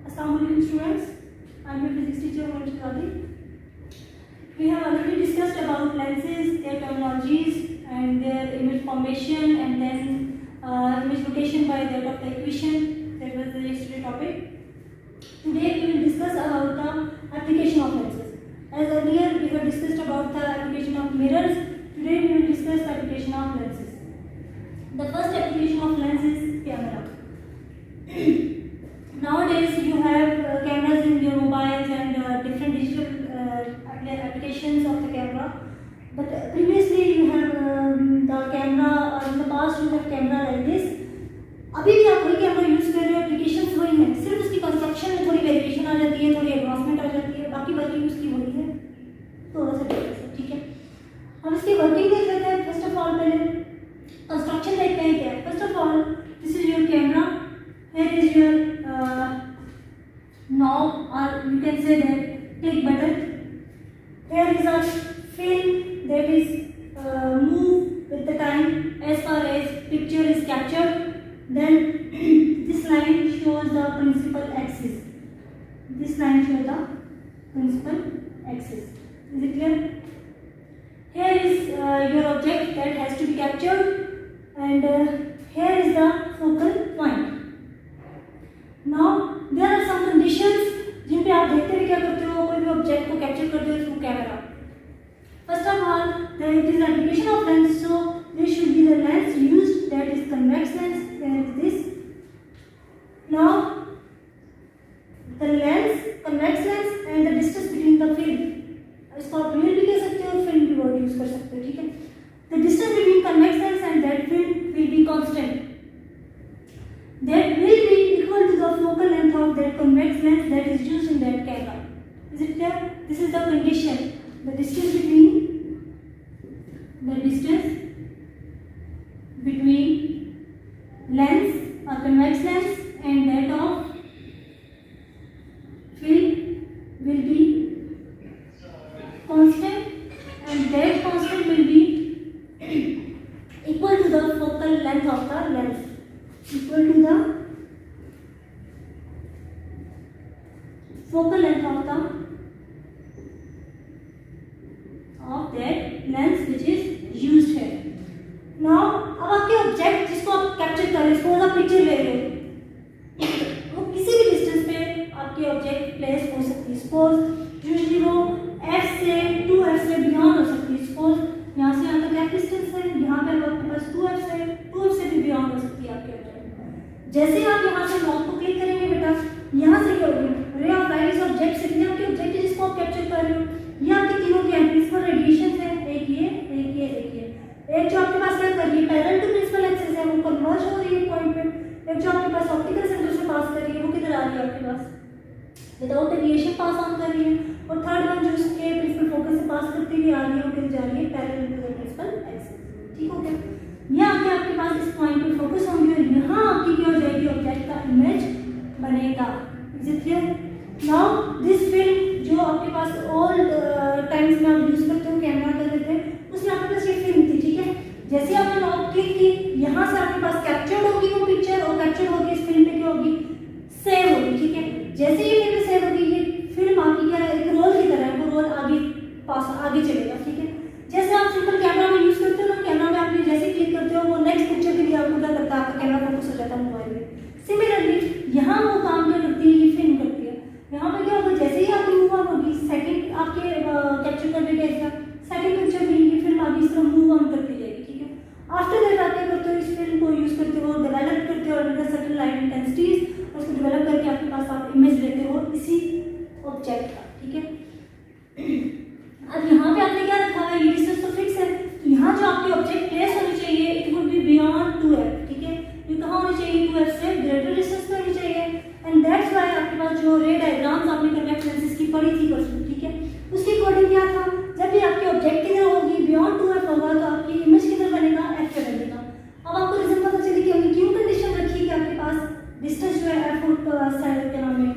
Assalamualaikum students, I am your physics teacher Monica Kadi. We have already discussed about lenses, their terminologies and their image formation and then image location by that of the equation. That was the yesterday topic. Today we will discuss about the application of lenses. As earlier we have discussed about the application of mirrors, today we will discuss the application of lenses. The first application of lens is camera. Nowadays you have cameras in your mobiles and different digital applications of the camera. But previously you have the camera, in the past you have camera like this. अभी भी आप वही camera use कर रहे हो, applications वही हैं, सिर्फ उसकी कंस्ट्रक्शन में थोड़ी वेरिएशन आ जाती है, थोड़ी एडवांसमेंट आ जाती है, बाकी वर्किंग उसकी वही है, थोड़ा सा डिफरेंस है, ठीक है। हम इसकी वर्किंग देख लेते हैं। फर्स्ट ऑफ ऑल पहले कंस्ट्रक्शन देखते हैं क्या है। First of all this is your camera, here is your knob or you can say that click button. Here is a film that is move with the time as far as picture is captured. Then this line shows the principal axis. This line shows the principal axis. Is it clear? Here is your object that has to be captured, and here is the focal point. Now there are some conditions जिन पे आप देखते हुए क्या करते हो, कोई भी object को कैप्चर करते हो through camera. First of all, there is application of lens, so there should be the lens used, that is convex lens. There is this. Now the lens, convex lens and the distance between the film. इसको आप real भी कह सकते हो, film भी word use कर सकते हो, ठीक है। The distance between convex lens and that film will be constant. That will be equal to the focal length of that convex lens that is used in that camera. Is it clear? This is the condition. The distance between lens or convex lens and that of film will be constant, and that constant will be equal to the focal length of the lens. Equal to the focal length of that lens which is used here. Now अब आपके object जिसको आप capture कर रहे हैं, suppose आप picture ले रहे हो, वो किसी भी डिस्टेंस पे आपके ऑब्जेक्ट प्लेस हो सकती है। सपोज यूजुअली वो f से 2f से बियॉन्ड हो सकती है। सपोज यहाँ से यहाँ तक क्या डिस्टेंस है, यहाँ पे आपके पास 2f से भी बियॉन्ड हो सकती है आपके ऑब्जेक्ट। जैसे आप यहाँ से नॉब को क्लिक करेंगे बेटा, यहाँ से क्या होगी, रे ऑफ लाइट इस ऑब्जेक्ट से कितने आपके ऑब्जेक्ट जिसको आप कैप्चर कर रहे हो, ये आपके तीनों के एंट्रीज पर रेडिएशन है, एक ये एक जो आपके पास क्या कर रही है, पैरेलल टू प्रिंसिपल एक्सिस है, वो कन्वर्ज हो रही है पॉइंट पे। एक जो आपके पास ऑप्टिकल सेंटर से पास कर रही है, वो किधर आ रही है आपके पास विदाउट डेविएशन पास ऑन कर रही है। और थर्ड वन जो उसके प्रिंसिपल फोकस से पास करती हुई आ रही है, वो किधर जा रही है, parallel to the principal axis. ठीक हो गया। ये आके आपके पास इस पॉइंट पे फोकस होंगे और यहाँ आपकी क्या हो जाएगी, ऑब्जेक्ट का इमेज बनेगा। Is it clear? Now this film जो आपके पास ओल्ड टाइम्स में आप यूज करते हो कैमरा करते थे, उसमें आपके पास ये फिल्म थी, ठीक है। जैसे आपने नॉब क्लिक की, यहाँ से आपके पास कैप्चर्ड होगी वो पिक्चर, और कैप्चर होगी इस फिल्म पे क्या होगी, सेव होगी, ठीक है। जैसे ये फिल्म सेव होगी, ये फिल्म आपकी क्या है, एक रोल की तरह है, वो रोल आगे चलेगा, ठीक है। जैसे आप सिंपल कैमरा में यूज करते हो ना, कैमरा में आप जैसे क्लिक करते हो, वो नेक्स्ट पिक्चर के लिए आपको क्या करता है, आपका कैमरा फोकस हो जाता है मोबाइल में। सिमिलरली यहाँ वो काम क्या करती है, ये फिल्म करती है। यहाँ पे क्या होगा, जैसे ही आपकी मूव ऑन होगी, सेकंड आपके कैप्चर करने का इसका सेकंड पिक्चर में ये फिल्म आगे इस तरह मूव ऑन करती जाएगी, ठीक है। आफ्टर दैट आप क्या करते हो, इस फिल्म को यूज करते हो, डेवलप करते हो अंडर सर्टेन लाइट इंटेंसिटीज, और उसको डेवलप करके आपके पास आप इमेज लेते हो इसी ऑब्जेक्ट का, ठीक है। अब यहाँ पे आपने क्या रखा है, ये डिस्टेंस तो फिक्स है, तो यहाँ जो आपकी ऑब्जेक्ट प्लेस होनी चाहिए, it would be beyond 2f, ठीक है। ये कहाँ होनी चाहिए, 2f से ग्रेटर डिस्टेंस पे होनी चाहिए। एंड दैट्स व्हाई आपके पास जो रे डायग्राम्स आपने कन्वेक्स लेंसेज की पढ़ी थी परसों, ठीक है, उसके अकॉर्डिंग क्या था, जब भी आपकी ऑब्जेक्ट किधर होगी, बियॉन्ड 2f होगा, तो आपकी इमेज किधर बनेगा, f पे बनेगा। अब आपको रीजन पता चली कि हमने क्यों कंडीशन रखी कि आपके पास डिस्टेंस जो है f साइड के नाम में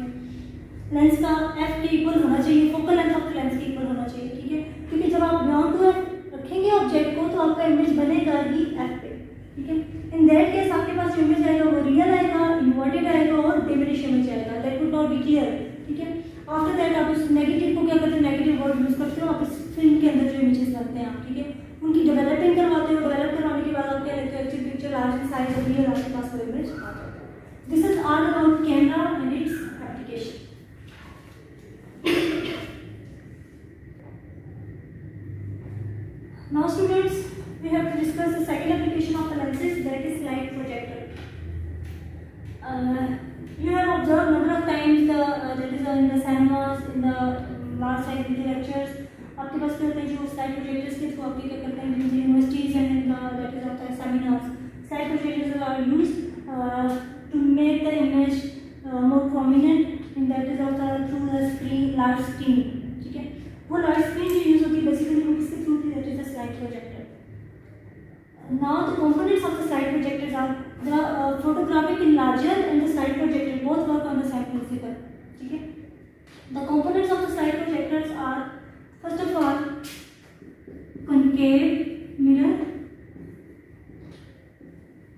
लेंस का f के इक्वल होना चाहिए, फोकल लेंथ ऑफ लेंस के इक्वल होना चाहिए, ठीक है। क्योंकि जब आप बियॉन्ड 2f रखेंगे ऑब्जेक्ट को, तो आपका इमेज बनेगा ही f पे, ठीक है। इन दैट केस आपके पास जो इमेज आएगा वो रियल आएगा, इन्वर्टेड आएगा और डिमिनिश इमेज आएगा। That would not be clear है, ठीक है। आफ्टर दैट आप इस नेगेटिव को क्या करते हो, नेगेटिव वर्ड यूज करते हो आप इस फिल्म के अंदर जो इमेजेस लगते हैं आप, ठीक है, उनकी डेवलपिंग करवाते हो। डेवलप करवाने के बाद आप क्या लेते हो, actually picture large in size और रियल आपके पास वो इमेज आ जाता है। This is all about camera and its application. Now students, we have to discuss the second application of the lenses, that is light projector. You have observed number of times that is in the cinemas, in the last time video lectures, आपके पास क्या होता है, जो slide projectors के through आपके क्या करते हैं, in the universities and in the that is होता है seminars, slide projectors are used to make the image more prominent, and that is होता है through the screen, large screen, ठीक है। वो large screen जो use होती है basically वो किसके through होती है, that is the slide projector. Now the components of the slide projectors are the photographic enlarger and the slide projector, both work on the same principle, ठीक है। The components of the slide projectors are first of all concave mirror.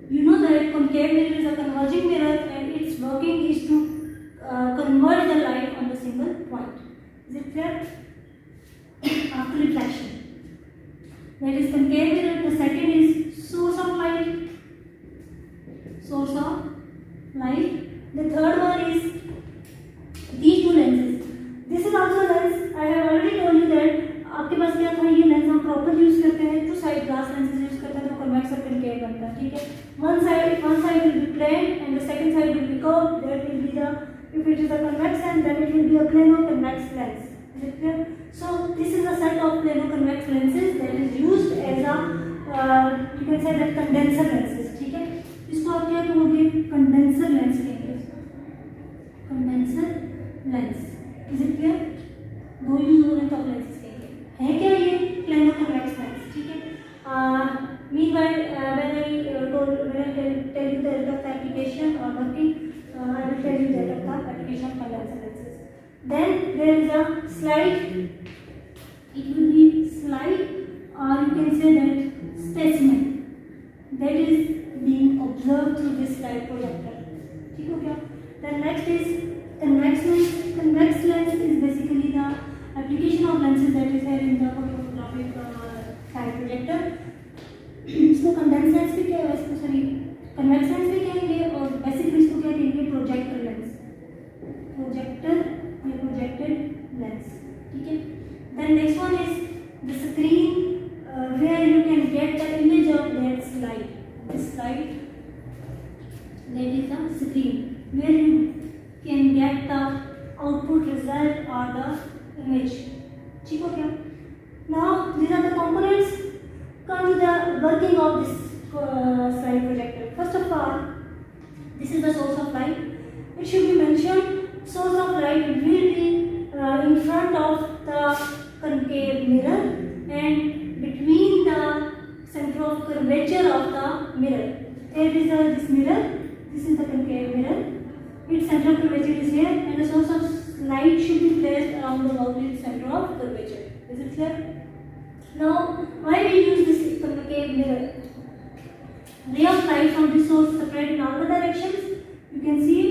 You know that concave mirror is a converging mirror and its working is to convert the light on the single point. Is it clear? After reflection, that is concave mirror. The second is source of light. Source of light. The third one is these two lenses. This is also lens. I have already told you that आपके पास क्या था, ये lens हम proper use करते हैं, two side glass lenses use करते हैं तो कन्वेक्स और कनकेव बनता है, ठीक है। one side will be plane and the second side will be curved. That will be the, if it is a convex lens then it will be a plano-convex lens. Is it clear? So this is a set of plano-convex lenses that is used as a you can say that condenser lenses, ठीक है। इसको आप क्या कहोगे, condenser lens कहेंगे, condenser lens. Is it clear? दो use हो रहे हैं तो लेंसेज कहेंगे। है क्या ये प्लेनो-कन्वेक्स लेंस, ठीक है। Meanwhile, when I tell you the result of the application or working, I will tell you the result of the application of condenser lenses. Then there is a slide. It will be slide, or you can say that specimen that is being observed through this slide projector, ठीक हो गया। Then next is convex lens. Convex lens is basically the application of lenses that is here in the photographic slide projector. इसको condense lens भी क्या है, इसको sorry convex lens भी कहेंगे और बेसिकली इसको क्या कहेंगे, प्रोजेक्टर लेंस, प्रोजेक्टर या प्रोजेक्टेड लेंस, ठीक है। Then next one is the screen where you can get the image of that slide. This slide that is the screen where you can get the output result और the image, ठीक हो गया। Now these are the components. Come to the working of this slide projector. First of all, this is the source of light. It should be mentioned, source of light will be in front of the concave mirror and between the center of curvature of the mirror. Here is this mirror. This is the concave mirror. Its center of curvature is here, and the source of light should be placed around the outlet center of curvature. Is it clear? Now, why we use this concave mirror? Ray of light from this source separate in all the directions. You can see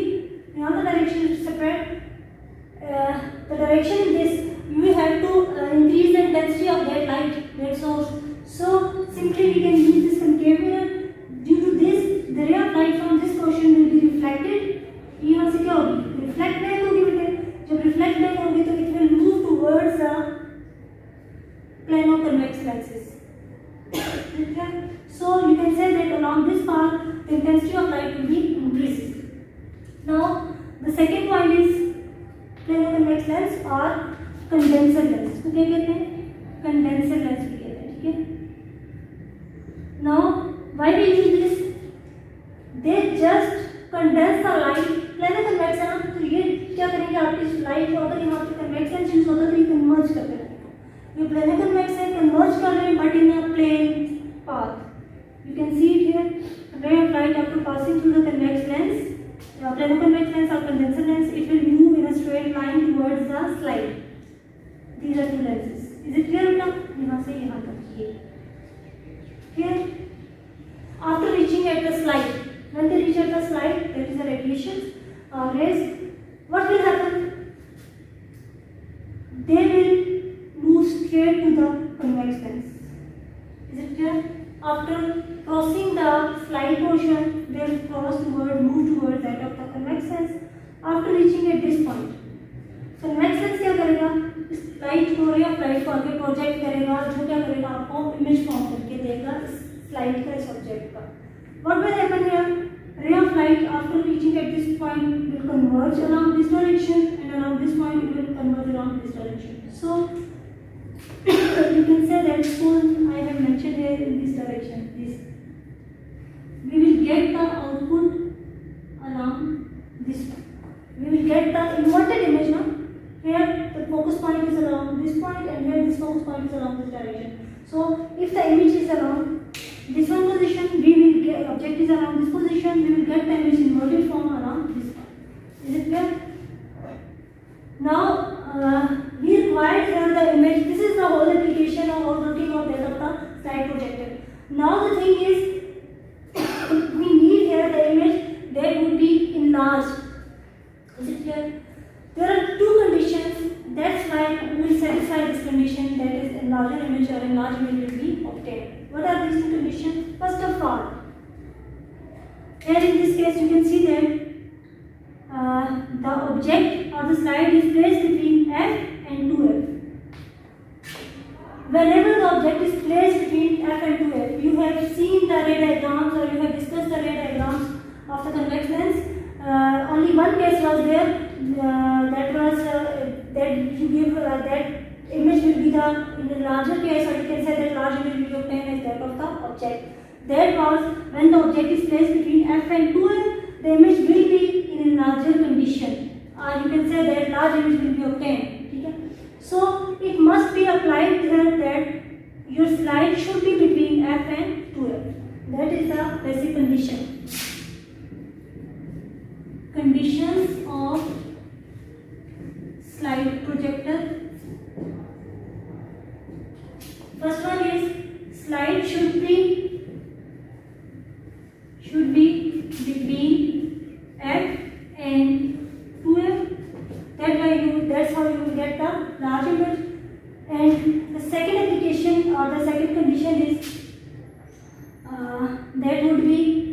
in all the directions separate. The direction in this you have to increase the intensity of that light, that source. So simply we can use this concave mirror. Due to this, the ray of light from this portion will be reflected. यहाँ से क्या होगी? Reflect back होगी बेटे. जब reflect back होगी तो it will move towards the plano-convex lenses. So you can say that along this path the intensity of light will be increasing. Now the second point is plano-convex lens or condenser lens. तो क्या कहते हैं? Condenser lens भी कहते हैं, ठीक है। Now why we use this? They just condense the light. Plano-convex है ना, तो ये क्या करेंगे, आपकी लाइट को अगर यहाँ पे convex lens यूज होता है तो ये कन्वर्ज करते हैं। ये plano-convex है, कन्वर्ज कर रहे हैं but in a plane path. You can see it here. Ray of light after passing through the convex lens, plano-convex lens or condenser lens, it will move in a straight line towards the slide. These are two lenses. Is it clear now? यहाँ से यहाँ तक ये. Here, after reaching at the slide, when they reach at the slide, that is the radiation rays. What will happen? convex lens. Is it clear? After crossing the slide portion, they will move towards that of the convex lens. After reaching at this point, convex lens क्या करेगा? इस light को, ray of light को आगे project करेगा, जो क्या करेगा, आपको इमेज फॉर्म करके देगा इस स्लाइड का, इस ऑब्जेक्ट का. What will happen here? Ray of light after reaching at this point will converge along this direction, and around this point it will converge along this direction. So you can say that suppose I have mentioned here in this direction, this we will get the output along this one. We will get the inverted image now. Here the focus point is along this point, and here this focus point is along this direction. So if the image is along this one position, we will get object is around this position, we will get the image inverted form around this one. Is it clear? Now we require here the image. This is the whole application of working of that of the slide projector. Now the thing is we need here the image that would be enlarged. Is it clear? There are two conditions. That's why we will satisfy this condition, that is enlarged image or enlarged image will be obtained. What are these two conditions? First of all, here in this case you can see that the object or the slide is placed between F and 2F. Whenever the object is placed between F and 2F, you have seen the ray diagrams or you have discussed the ray diagrams of the convex lens. Only one case was there, that was that you give that image will be in the larger case, or you can say that large image will be obtained as that of the object. That was when the object is placed between F and 2F, the image will be in a larger condition, or you can say that large image will be obtained. Okay? So it must be applied here that your slide should be between F and 2F. That is the basic condition. Conditions of slide projector. First one is slide should be between F and 2F. That's how you will get the large image. And the second application or the second condition is that would be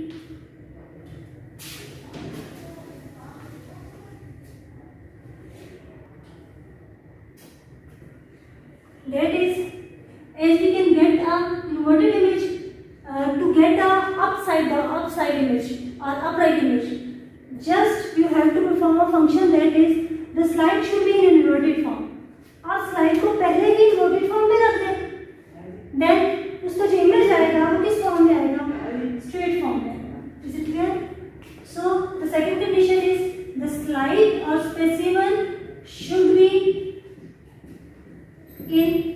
as we can get a inverted image, to get the upside image or upright image, just you have to perform a function, that is the slide should be in inverted form. आप slide को पहले ही inverted form में रख दें, then उसका जो image आएगा वो किस form में आएगा? Straight form में आएगा. Is it clear? So the second condition is the slide or specimen should be in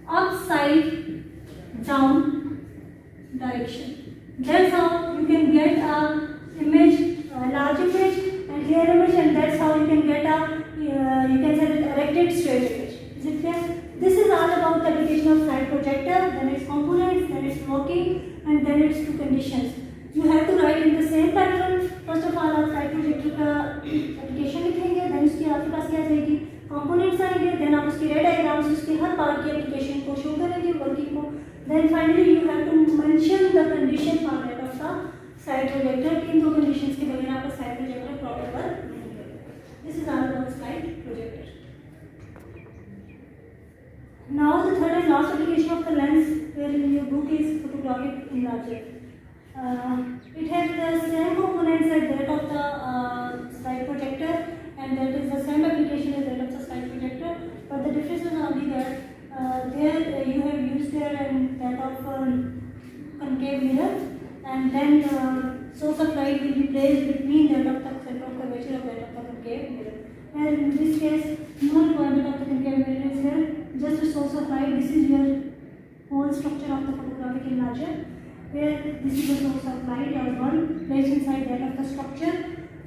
upside down direction. That's how you can get a image, a large image and here image, and that's how you can get a you can say that erected straight image. Is it clear? This is all about the application of slide projector, then its components, then its working, and then its two conditions. You have to write in the same pattern. First of all, आप slide projector का application लिखेंगे, then उसकी आपके पास क्या जाएगी? Components आएंगे, then आप उसकी ray diagrams उसके हर पार्ट की application को show करेंगे, working को. Then finally you have to mention the condition for that of the slide projector. इन दो conditions के बगैर आपका slide projector proper work नहीं करेगा. This is all about slide projector. Now the third and last application of the lens here in your book is photographic enlarger. It has the same components as that of the slide projector, and that is the same application as that of the slide projector, but the difference is only that there you have used there and that of concave mirror, and then the source of light will be placed between that of the center of curvature of that of the concave mirror. And in this case, no requirement of the concave mirror is here, just a source of light. This is your whole structure of the photographic enlarger, where this is the source of light or one placed inside that of the structure,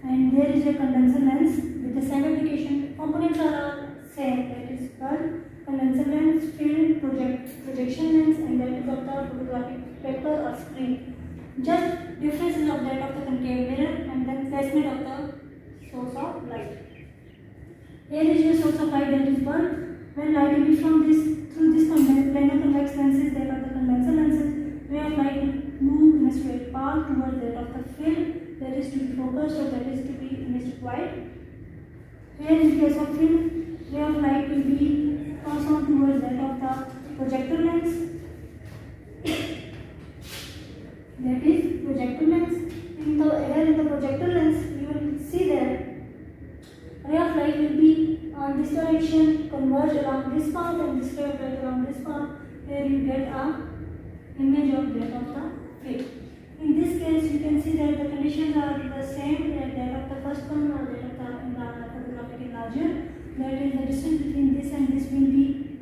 and there is a condenser lens with the same application. Components are all same, that is bulb, condenser lens, field, projection lens, and that is of the photographic paper or screen. Just differences of that of the concave mirror and then placement of the source of light. Here is your source of light, that is bulb, When light emits from this through this planar convex lenses, that are the convection lenses, ray of light will move in a straight path towards that of the film that is to be focused or that is to be emitted wide. Here in case of film, ray of light will be passed on towards that of the projector lens. That is projector lens. In the projector lens, you will see that ray of light will be on this direction, converge along this path, and this ray of light along this path. Here you get a image of that of the film. In this case, you can see that the conditions are the same as that of the first one or that of the photographic enlarger. That is, the distance between this and this will be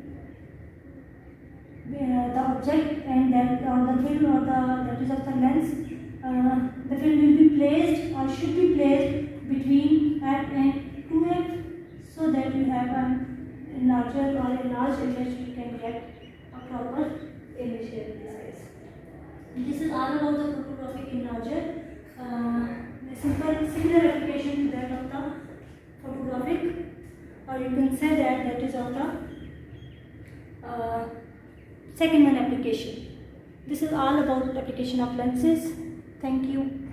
the object, and that on the film or that is of the lens, the film will be placed or should be placed between f and 2f, so that you have an enlarger or a large image. You can get a proper image here in this case. This is all about the photographic enlarger. Similar application to that of the photographic, or you can say that is of the second one application. This is all about application of lenses. Thank you.